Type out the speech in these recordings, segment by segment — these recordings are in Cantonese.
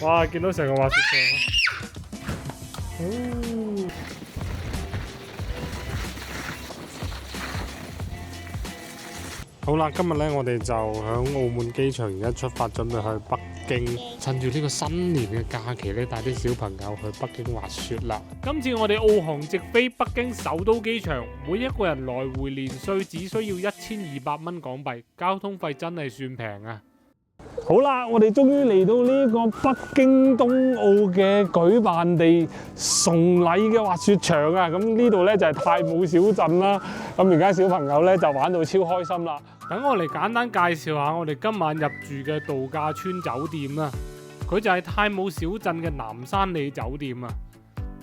哇！見到成個滑雪場好啦，今日咧我哋就喺澳門機場而家出發，準備去北京。趁住呢個新年嘅假期咧，帶啲小朋友去北京滑雪啦。今次我哋澳航直飛北京首都機場，每一個人來回年稅只需要1200蚊港幣，交通費真係算平啊！好啦，我哋終於嚟到呢個北京冬奧嘅舉辦地崇禮嘅滑雪場啊！咁呢度咧就係太武小鎮啦。咁而家小朋友咧就玩到超開心啦。等我嚟簡單介紹下我哋今晚入住嘅度假村酒店啦。佢就係太武小鎮嘅南山里酒店啊。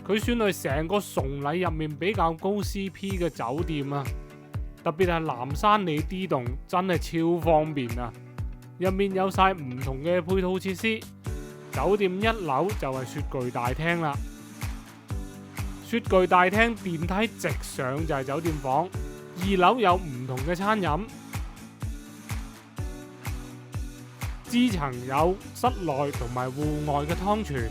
佢算係成個崇禮入面比較高 CP 嘅酒店啊。特別係南山里 D 棟真係超方便啊！入面有晒唔同嘅配套設施，酒店一樓就係雪具大廳啦。雪具大廳電梯直上就係酒店房，二樓有唔同嘅餐飲，支層有室內同埋戶外嘅湯泉。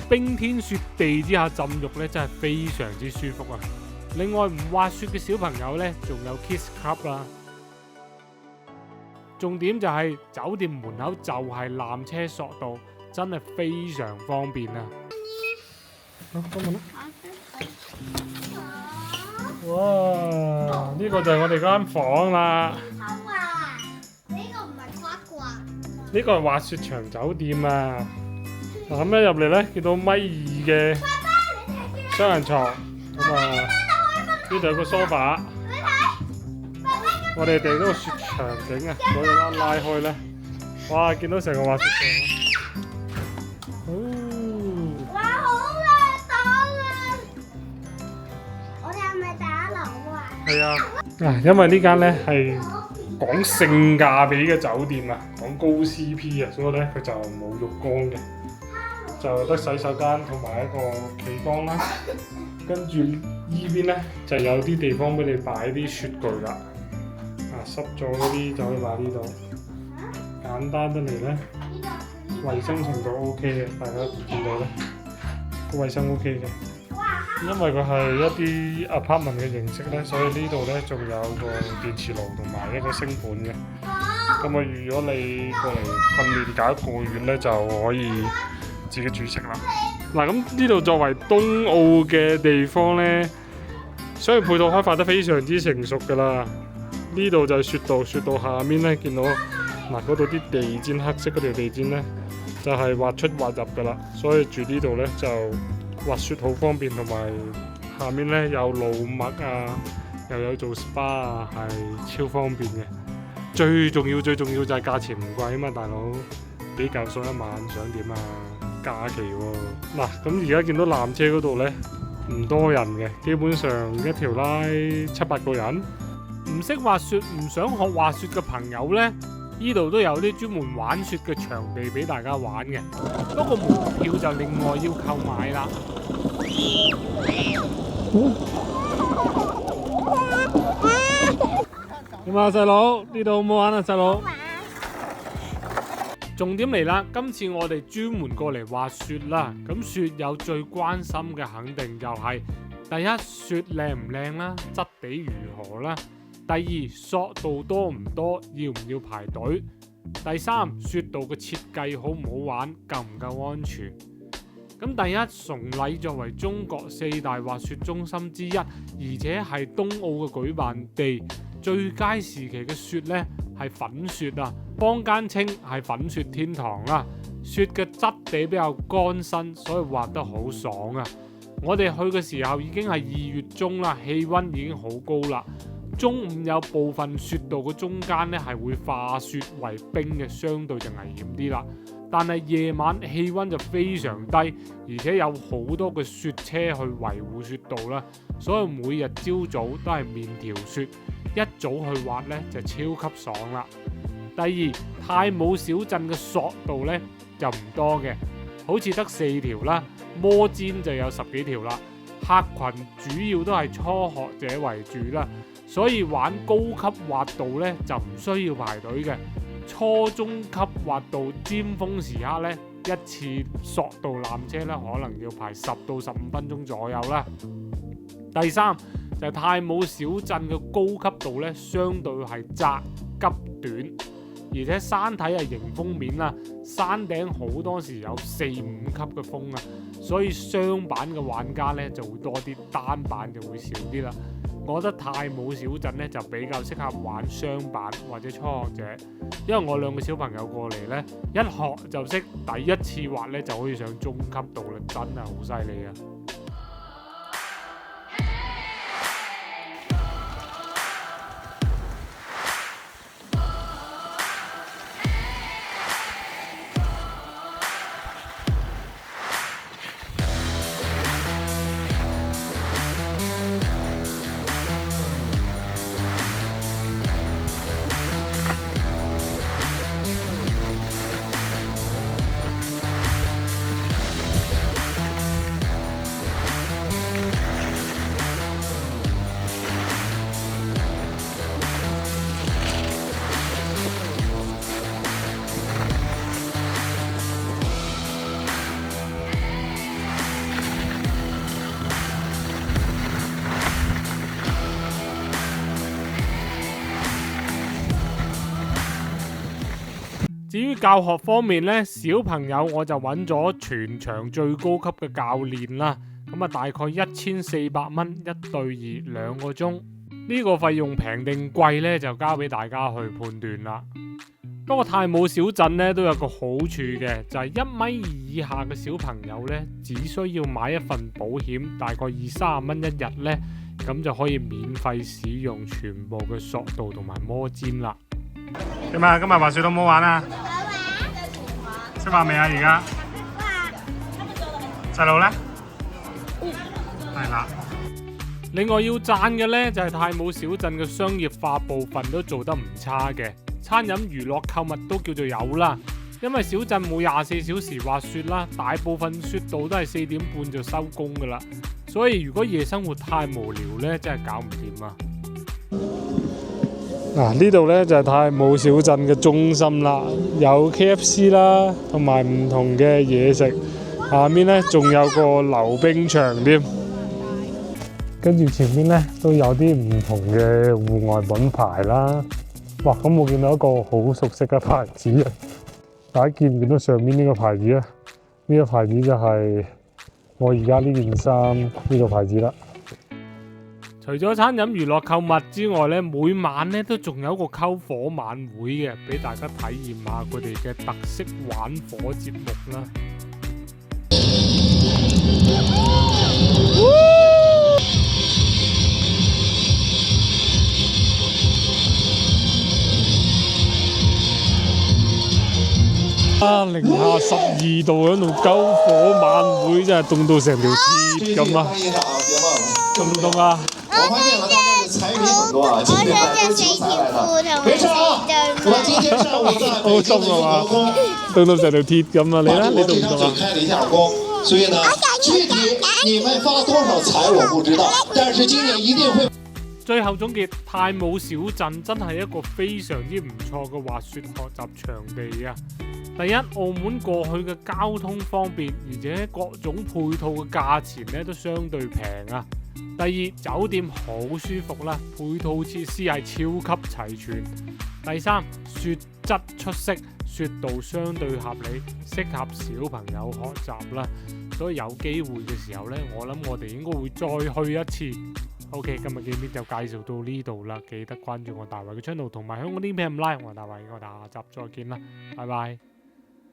冰天雪地之下浸浴咧，真係非常之舒服啊！另外唔滑雪嘅小朋友咧，仲有 Kids Club 啦。重點就係酒店門口就係纜車索道，真係非常方便啊！好，開門啦！哇！呢個就係我哋間房啦。好啊！呢個唔係呱呱，呢個係滑雪場酒店啊！嗱，咁一入嚟咧，見到1.2米嘅雙人床，咁啊呢度有個 sofa，我哋訂咗個雪場景啊，所以拉開咧，哇！見到成個滑雪場，哇！好靚檔啊！我哋係咪打樓啊？係啊，嗱，因為呢間咧係講性價比嘅酒店啊，講高 CP 啊，所以咧佢就冇浴缸嘅。就得洗手間同埋一個企缸啦，跟住依邊咧就有啲地方俾你擺啲雪具啦，濕咗嗰啲就可以擺呢度，簡單得嚟咧，衞生程度 OK 嘅，大家見到咧，個衞生 OK 嘅，因為佢係一啲 apartment 嘅形式咧，所以呢度咧仲有個電磁爐同埋一個星盤嘅，咁啊如果你過嚟訓練搞1個月咧就可以自己煮食啦。嗱，咁呢度作為冬奧嘅地方呢，商業配套開發得非常之成熟噶啦。呢度就係雪道，雪道下面呢，見到嗱嗰度啲地氈，黑色嗰條地氈呢，就係滑出滑入噶啦。所以住呢度呢，就滑雪好方便，同埋下面呢，有露麥啊，又有做 SPA 啊，係超方便嘅。最重要就係價錢唔貴啊嘛，大佬幾嚿水一晚，想點啊？假期喎，嗱，咁而家見到纜車嗰度呢，唔多人嘅，基本上一條拉7-8個人。唔識滑雪，唔想學滑雪嘅朋友呢，呢度都有啲專門玩雪嘅場地俾大家玩嘅，不過門票就另外要購買啦。點啊，細佬？呢度好唔好玩啊，細佬？重點嚟啦！今次我哋專門過嚟滑雪啦。咁雪友最關心嘅肯定就係第一，雪靚唔靚啦，質地如何啦；第二，索道多唔多，要唔要排隊；第三，雪道嘅設計好唔好玩，夠唔夠安全。咁第一，崇禮作為中國4大滑雪中心之一，而且係冬奧嘅舉辦地，最佳時期嘅雪呢係粉雪啊，坊間稱係粉雪天堂啦。雪嘅質地比較乾身，所以滑得好爽啊！我哋去嘅時候已經係2月中啦，氣温已經好高啦。中午有部分雪道嘅中間呢係會化雪為冰嘅，相對就危險啲啦。但係夜晚氣温就非常低，而且有好多嘅雪車去維護雪道啦，所以每日朝早都係面條雪，一早去滑呢就超級爽啦。第二，太武小鎮嘅索道呢就唔多嘅，好似得4條啦，摩氈就有10幾條啦。客群主要都係初學者為主啦，所以玩高級滑道呢就唔需要排隊嘅。初中級滑道尖峰時刻呢，一次索道纜車呢可能要排10到15分鐘左右啦。第三就係太武小鎮嘅高級道呢，相對係窄急短，而且山體係迎風面啦，山頂好多時有4、5級嘅風啊，所以雙板嘅玩家呢就會多啲，單板就會少啲啦。我覺得太武小鎮呢就比較適合玩雙板或者初學者，因為我2個小朋友過嚟呢，一學就識，第一次滑呢就可以上中級道啦，真係好犀利啊！至於教學方面呢，小朋友我就揾咗全場最高級嘅教練啦，咁大概1400蚊1對2，2個鐘。呢個費用平定貴呢，就交俾大家去判斷啦。不過太武小鎮呢都有個好處嘅，就係1.2米以下嘅小朋友呢，只需要買一份保險，大概20-30蚊1日呢，咁就可以免費使用全部嘅索道同埋摩氈啦。點啊？今日滑雪好唔好玩啊？識滑未啊？而家細路呢？係啦。另外要讚嘅呢，就係太武小鎮嘅商業化部分都做得唔差嘅，餐飲娛樂購物都叫做有啦。因為小鎮冇24小時滑雪啦，大部分雪道都係4點半就收工噶啦，所以如果夜生活太無聊呢，真係搞唔掂啊！嗱，呢度呢就係太武小鎮嘅中心啦，有 KFC 啦，同埋唔同嘅嘢食。下面呢仲有個溜冰場添，跟住前面呢都有啲唔同嘅戶外品牌啦。哇！咁我見到一個好熟悉嘅牌子啊，大家見唔見到上面呢個牌子啊？呢個牌子就係我而家呢件衫呢個牌子啦。除咗餐飲娛樂購物之外咧，每晚咧都仲有一個篝火晚會嘅，俾大家體驗下佢哋嘅特色玩火節目啦。零下12度喺度篝火晚會，真係凍到成條鐵咁啊！凍唔凍啊？我發現了，大家的彩禮很多啊！今天帶着球彩來的，沒事啊！我今天上午在北京的雍和宮，凍到成條鐵咁啊！你咧？你凍唔凍啊？開了一下工，所以呢，具體你們發多少彩我不知道，但是今年一定會。最後總結，太武小鎮真係一個非常之唔錯嘅滑雪學習場地啊！第一，澳門過去嘅交通方便，而且各種配套嘅價錢咧都相對平啊。第二，酒店好舒服啦，配套設施係超級齊全。第三，雪質出色，雪道相對合理，適合小朋友學習啦。所以有機會嘅時候呢，我諗我哋應該會再去一次。OK， 今日嘅片就介紹到呢度啦，記得關注我大衛嘅 channel 同埋香港啲片唔 like，我係大衛，我哋下集再見啦，拜拜。